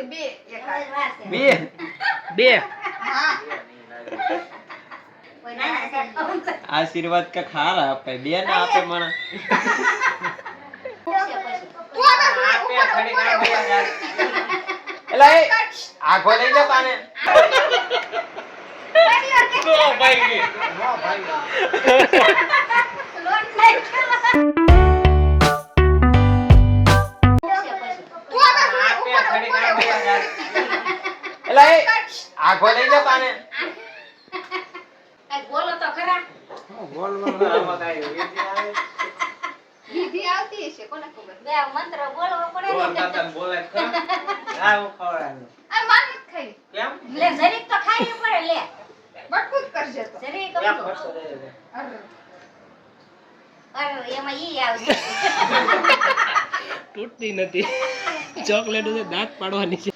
બે બે આશીર્વાદ का खारा આપે બે ના આપે મને એલા એ આખો લઈ લે પાને નો ભાઈ લોટ લઈ એલા એ આખો લઈ લે પાને બોલો તો ખરા બોલ આમાં કાઈ વિધિ આવતી હશે કોને ખબર બે મંત્ર બોલવો પડે ને બોલ તાતા બોલે ખરા આ હું ખવડાવું આ માની ખાઈ કેમ લે જરીક તો ખાઈ પડે લે બટકું કરજે તો જરીક કેમ તો કરશો રે અરે એમાં ઈ આવશે તૂટતી નથી ચોકલેટ છે દાંત પાડવાની છે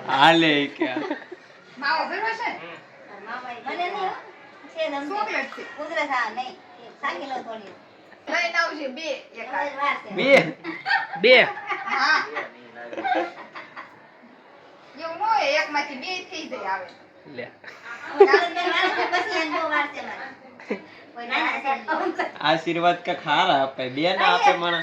હાલે ક્યાં માવો ભેરો છે માવા મને ને છે દમ ચોકલેટ છે કુદરત આ નહીં સાકી લો થોડી લઈને આવજે બે એક બે બે હા એવું નો એક માંથી બે થઈ જાય આવે લે આશીર્વાદ का खारा આપે બે ના આપે મને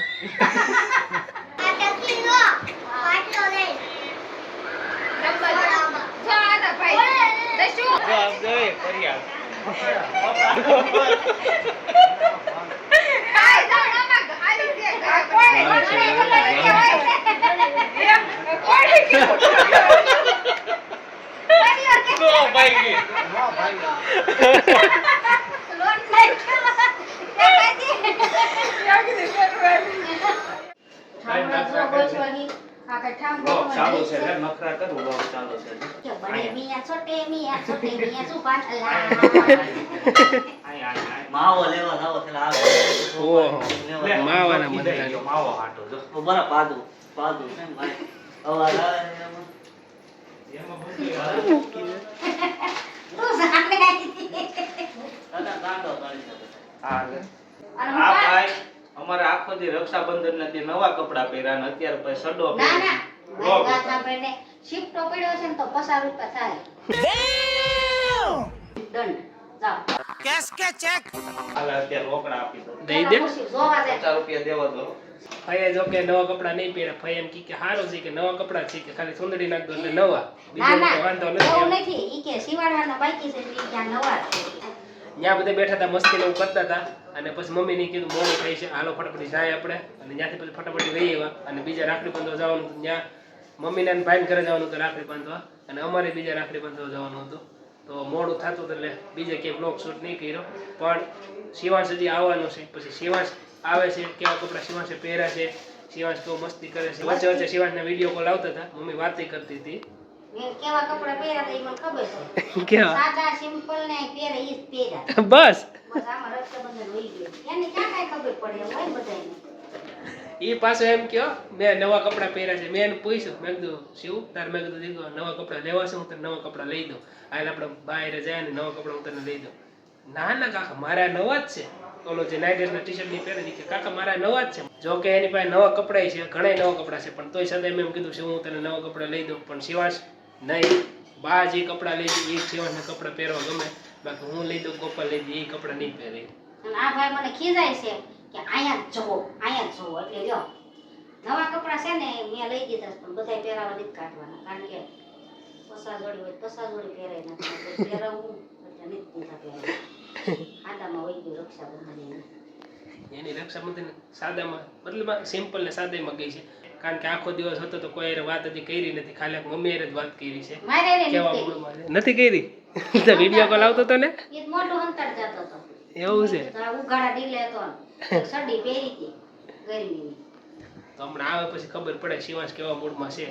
ચાલુ છે લે નખરા કરું બહુ ચાલુ છે બડે મિયા છોટે મિયા સુપાન અલ્લાહ માવો લેવા લાવો છે આ ઓહો માવાના મંત્ર માવો હાટો જો બરા પાદુ છે ભાઈ અવાજ આવે એમાં તું સામે આવી દાદા કાંડો કરી શકે હા આ ભાઈ અમારે આખો દી રક્ષાબંધન ના દી નવા કપડા પહેર્યા ને અત્યારે પછી સડો ના ના મારી વાત સાંભળને શિફ્ટો પડ્યો છે ને તો 50 રૂપિયા થાય ડન જાઓ કેશ કે ચેક હાલે અત્યારે રોકડા આપી દો દઈ દે જોવા દે 50 રૂપિયા દેવા દો ફઈએ જો કે નવા કપડા નહીં પહેરે ફઈ એમ કે હારું છે કે નવા કપડા છે કે ખાલી સુંદરી નાખ દો એટલે નવા ના બીજો ના કોઈ વાંધો એવું નથી નથી ઈ કે શિવાળાના બાકી છે ઈ ક્યાં નવા છે ત્યાં બધા બેઠા હતા મસ્તી ને એવું કરતા હતા અને પછી મમ્મીને કીધું મોડું થાય છે હાલો ફટાફટ જાય આપણે અને ત્યાંથી પછી ફટાફટ વહી આવ્યા અને બીજા રાખડી બાંધવા જવાનું હતું ત્યાં મમ્મીને અને ભાઈને ઘરે જવાનું હતું રાખડી બાંધવા અને અમારે બીજા રાખડી બાંધવા જવાનું હતું તો મોડું થતું હતું એટલે બીજે ક્યાંય બ્લોગ શૂટ નહીં કર્યો પણ શિવાંશ હજી આવવાનો છે પછી શિવાંશ આવે છે કેવા કપડા શિવાંશે પહેર્યા છે શિવાંશ કેવો મસ્તી કરે છે વચ્ચે વચ્ચે શિવાંશના વિડીયો કોલ આવતા હતા મમ્મી વાતે કરતી હતી મેં કેવા કપડા પહેર્યા હતા ઈ મને ખબર છે કેવા સાદા સિમ્પલ ને પહેરે ઈ જ પહેર્યા બસ બસ આમાં રક્ષાબંધન હોઈ ગયું એને ક્યાં કાંઈ ખબર પડે એમ હોય બધાને એ પાછો એમ કયો મેં નવા કપડા પહેર્યા છે મેં એને પૂછ્યું મેં કીધું શિવ તાર મેં કીધું દીધું નવા કપડા લેવા છે હું તને નવા કપડા લઈ દઉં હાલ આપણે બહાર જાય ને નવા કપડા હું તને લઈ દઉં ના ના કાકા મારા નવા જ છે ઓલો જે નાઇટ ડ્રેસ ટી શર્ટ ની પહેરે કે કાકા મારા નવા જ છે જો કે એની પાસે નવા કપડા છે ઘણા નવા કપડા છે પણ તોય સદાય મેં એમ કીધું છે હું તને નવા કપડા લઈ દઉં પણ શિવાંશ નહીં બા જે કપડા લઈ દે એ શિવાંશના કપડા પહેરવા ગમે બાકી હું લઈ દઉં ગોપાલ લઈ દે એ કપડા નહીં પહેરે અને આ ભાઈ મને ખીજાય છે કે અહીંયા જ જોવો એટલે જો નવા કપડા છે ને મેં લઈ દીધા પણ બધાય પહેરાવા નથી કાઢવાના કારણ કે પસા જોડી હોય પસા જોડી પહેરાય નથી પહેરાવું એટલે નથી દીધા પહેરાય આદામાં હોય ગયું રક્ષાબંધન એની રક્ષાબંધન સાદામાં મતલબ સિમ્પલ ને સાદામાં ગઈ છે કારણ કે આખો દિવસ હતો તો કોઈ હારે વાત હજી કરી નથી ખાલી મમ્મી હારે જ વાત કરી છે મારે એને કેવા મૂડમાં છે નથી કરી તો વિડીયો કોલ આવતો તો ને એ મોટો અંતર જતો હતો એવું છે તો આ ઉઘાડા ઢીલે હતો ને એક સડી પહેરી હતી ગઈ ગરમીની. તો હમણાં આવે પછી ખબર પડે શિવાંશ કેવા મૂડમાં છે.